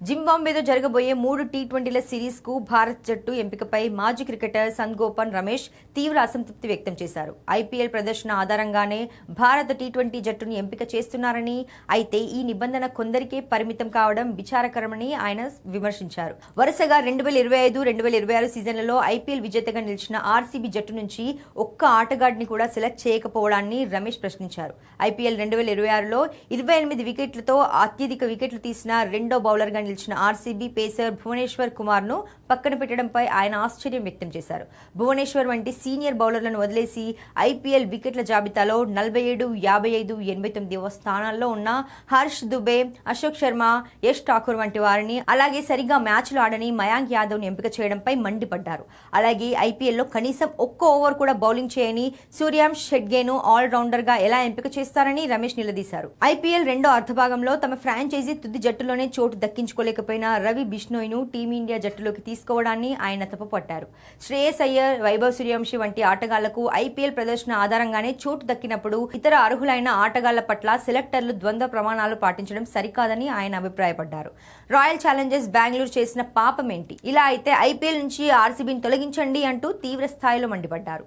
జింబాబ్వేతో జరగబోయే 3 టీ20ల సిరీస్కు భారత్ జట్టు ఎంపికపై మాజీ క్రికెటర్ సంగోపన్ రమేష్ తీవ్ర అసంతృప్తి వ్యక్తం చేశారు. ఐపీఎల్ ప్రదర్శన ఆధారంగానే భారత టీ20 జట్టును ఎంపిక చేస్తున్నారని, అయితే ఈ నిబంధన కొందరికే పరిమితం కావడం విచారకరమని ఆయన విమర్శించారు. వరుసగా 2025, 2026 సీజన్లలో ఐపీఎల్ విజేతగా నిలిచిన ఆర్సీబీ జట్టు నుంచి ఒక్క ఆటగాడిని కూడా సెలెక్ట్ చేయకపోవడాన్ని రమేష్ ప్రశ్నించారు. ఐపీఎల్ 2026లో 28 వికెట్లతో అత్యధిక వికెట్లు తీసిన రెండో బౌలర్గా నిలిచిన ఆర్సీబీ పేసర్ భువనేశ్వర్ కుమార్ను పక్కన పెట్టడంపై ఆయన ఆశ్చర్యం వ్యక్తం చేశారు. భువనేశ్వర్ వంటి సీనియర్ బౌలర్లను వదిలేసి ఐపీఎల్ వికెట్ల జాబితాలో 47, 55, 89వ స్థానాల్లో ఉన్న హర్ష్ దుబే, అశోక్ శర్మ, యష్ ఠాకూర్ వంటి వారిని, అలాగే సరిగా మ్యాచ్లు ఆడని మయాంక్ యాదవ్ను ఎంపిక చేయడంపై మండిపడ్డారు. అలాగే ఐపీఎల్లో కనీసం ఒక్క ఓవర్ కూడా బౌలింగ్ చేయని సూర్యాంశ్ షెడ్గేను ఆల్రౌండర్గా ఎలా ఎంపిక చేస్తారని రమేష్ నిలదీశారు. ఐపీఎల్ రెండో అర్ధభాగంలో తమ ఫ్రాంచైజీ తుది జట్టులోనే చోటు దక్కించుకోలేకపోయిన రవి బిష్నోయ్ను టీమిండియా జట్టులోకి తీసుకోవడాన్ని ఆయన తప్పుపట్టారు. శ్రేయస్ అయ్యర్, వైభవ్ సూర్యవంశీ వంటి ఆటగాళ్లకు ఐపీఎల్ ప్రదర్శన ఆధారంగానే చోటు దక్కినప్పుడు ఇతర అర్హులైన ఆటగాళ్ల పట్ల సెలెక్టర్లు ద్వంద్వ ప్రమాణాలు పాటించడం సరికాదని ఆయన అభిప్రాయపడ్డారు. రాయల్ ఛాలెంజర్స్ బెంగళూరు చేసిన పాపమేంటి? ఇలా అయితే ఐపీఎల్ నుంచి ఆర్సీబీని తొలగించండి అంటూ తీవ్ర స్థాయిలో మండిపడ్డారు.